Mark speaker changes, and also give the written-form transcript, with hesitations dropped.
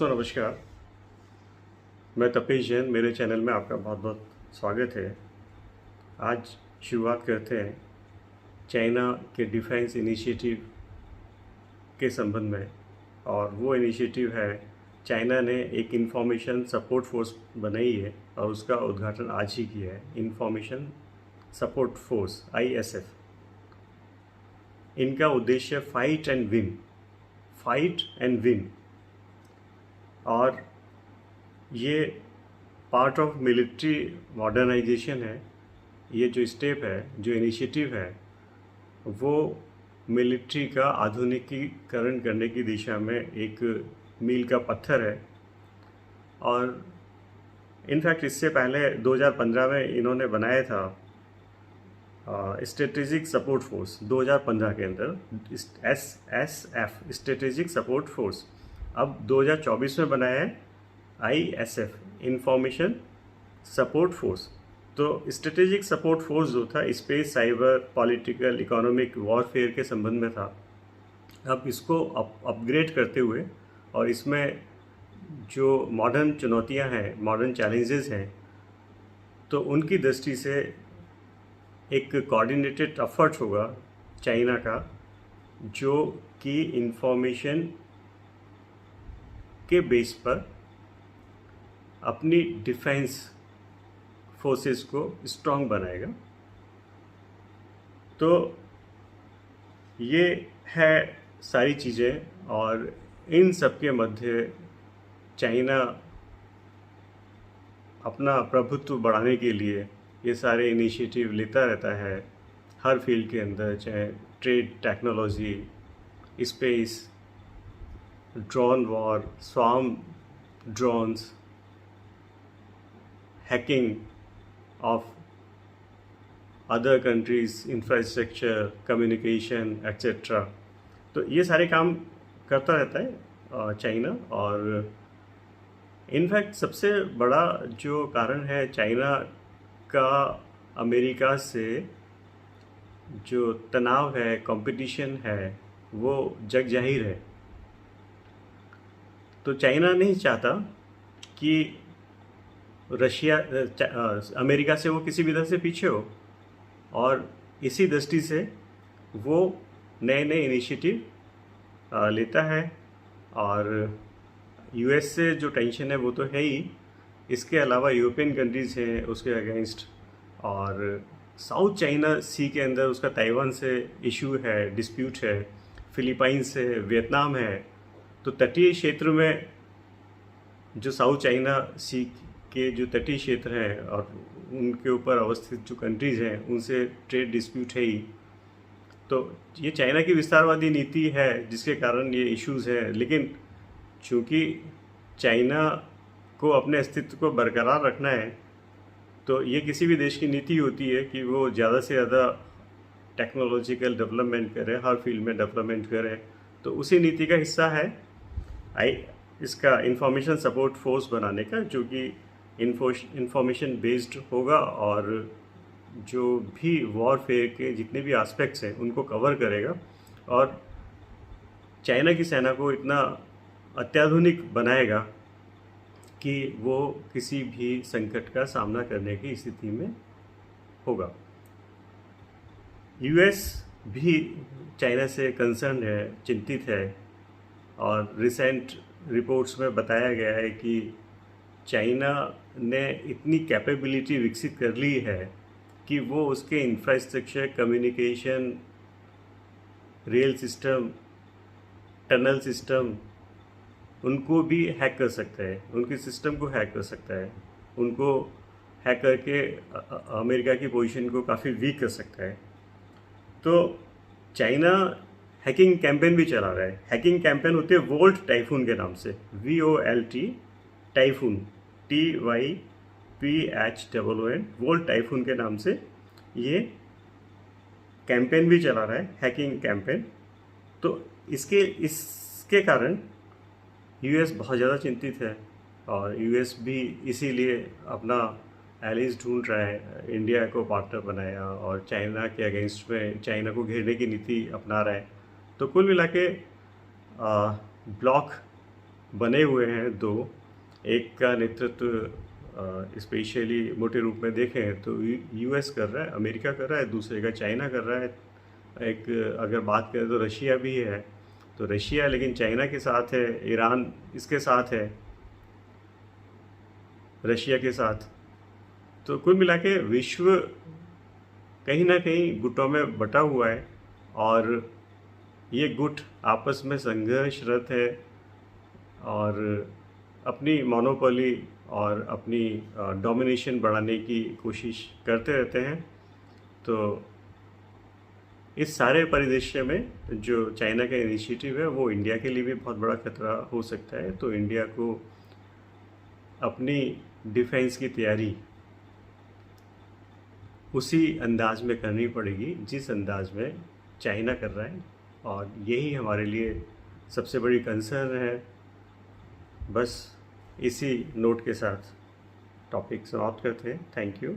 Speaker 1: दोस्तों नमस्कार। मैं तपेश जैन, मेरे चैनल में आपका बहुत बहुत स्वागत है। आज शुरुआत करते हैं चाइना के डिफेंस इनिशिएटिव के संबंध में। और वो इनिशिएटिव है, चाइना ने एक इंफॉर्मेशन सपोर्ट फोर्स बनाई है और उसका उद्घाटन आज ही किया है। Information support force ISF। इनका उद्देश्य फाइट एंड विन। और ये पार्ट ऑफ मिलिट्री मॉडर्नाइजेशन है। ये जो स्टेप है, जो इनिशिएटिव है, वो मिलिट्री का आधुनिकीकरण करने की दिशा में एक मील का पत्थर है। और इनफैक्ट इससे पहले 2015 में इन्होंने बनाया था स्ट्रेटेजिक सपोर्ट फोर्स। 2015 के अंदर SSF स्ट्रेटेजिक सपोर्ट फोर्स। अब 2024 में बनाया है ISF इंफॉर्मेशन सपोर्ट फोर्स। तो स्ट्रेटेजिक सपोर्ट फोर्स जो था space, cyber, political, economic warfare के संबंध में था। अब इसको अपग्रेड करते हुए और इसमें जो मॉडर्न चुनौतियां हैं, मॉडर्न चैलेंजेस हैं, तो उनकी दृष्टि से एक कोऑर्डिनेटेड एफर्ट होगा चाइना का, जो कि इंफॉर्मेशन के बेस पर अपनी डिफेंस फोर्सेस को स्ट्रांग बनाएगा। तो ये है सारी चीज़ें, और इन सब के मध्य चाइना अपना प्रभुत्व बढ़ाने के लिए ये सारे इनिशिएटिव लेता रहता है हर फील्ड के अंदर, चाहे trade, technology, space, drone war, swarm drones, hacking of other countries infrastructure, communication etcetera. तो ये सारे काम करता रहता है चाइना। और इनफैक्ट सबसे बड़ा जो कारण है चाइना का अमेरिका से जो तनाव है, कंपटीशन है, वो जग जाहिर है। तो चाइना नहीं चाहता कि रशिया अमेरिका से वो किसी भी तरह से पीछे हो, और इसी दृष्टि से वो नए नए इनिशिएटिव लेता है। और US से जो टेंशन है वो तो है ही, इसके अलावा यूरोपियन कंट्रीज़ हैं उसके अगेंस्ट, और साउथ चाइना सी के अंदर उसका ताइवान से इशू है, डिस्प्यूट है, फिलीपाइंस है, वियतनाम है। तो तटीय क्षेत्र में जो साउथ चाइना सी के जो तटीय क्षेत्र हैं और उनके ऊपर अवस्थित जो कंट्रीज़ हैं, उनसे ट्रेड डिस्प्यूट है ही। तो ये चाइना की विस्तारवादी नीति है जिसके कारण ये इश्यूज़ हैं। लेकिन चूँकि चाइना को अपने अस्तित्व को बरकरार रखना है, तो ये किसी भी देश की नीति होती है कि वो ज़्यादा से ज़्यादा टेक्नोलॉजिकल डेवलपमेंट करे, हर फील्ड में डेवलपमेंट करे। तो उसी नीति का हिस्सा है इसका इंफॉर्मेशन सपोर्ट फोर्स बनाने का, जो कि इंफॉर्मेशन बेस्ड होगा और जो भी वॉरफेयर के जितने भी एस्पेक्ट्स हैं उनको कवर करेगा, और चाइना की सेना को इतना अत्याधुनिक बनाएगा कि वो किसी भी संकट का सामना करने की स्थिति में होगा। US भी चाइना से कंसर्न है, चिंतित है। और रिसेंट रिपोर्ट्स में बताया गया है कि चाइना ने इतनी कैपेबिलिटी विकसित कर ली है कि वो उसके infrastructure, communication, rail system, tunnel system, उनको भी हैक कर सकता है, उनके सिस्टम को हैक कर सकता है, उनको हैक करके अमेरिका की पोजीशन को काफ़ी वीक कर सकता है। तो चाइना हैकिंग कैंपेन भी चला रहा है। हैकिंग कैंपेन होते हैं वोल्ट टाइफून के नाम से, VOLT typhoon, TYPHOON, volt typhoon के नाम से ये कैंपेन भी चला रहा है, हैकिंग कैंपेन। तो इसके कारण US बहुत ज़्यादा चिंतित है, और US भी इसीलिए अपना एलिज ढूंढ रहा है, इंडिया को पार्टनर बनाया और चाइना के अगेंस्ट में चाइना को घेरने की नीति अपना रहा है। तो कुल मिला के ब्लॉक बने हुए हैं दो। एक का नेतृत्व स्पेशली मोटे रूप में देखें तो यूएस कर रहा है, अमेरिका कर रहा है, दूसरे का चाइना कर रहा है। एक अगर बात करें तो रशिया भी है, तो रशिया लेकिन चाइना के साथ है, ईरान इसके साथ है, रशिया के साथ। तो कुल मिला के विश्व कहीं ना कहीं गुटों में बटा हुआ है, और ये गुट आपस में संघर्षरत है और अपनी मोनोपोली और अपनी डोमिनेशन बढ़ाने की कोशिश करते रहते हैं। तो इस सारे परिदृश्य में जो चाइना का इनिशिएटिव है वो इंडिया के लिए भी बहुत बड़ा खतरा हो सकता है। तो इंडिया को अपनी डिफेंस की तैयारी उसी अंदाज में करनी पड़ेगी जिस अंदाज में चाइना कर रहा है, और यही हमारे लिए सबसे बड़ी कंसर्न है। बस इसी नोट के साथ टॉपिक समाप्त करते हैं। Thank you.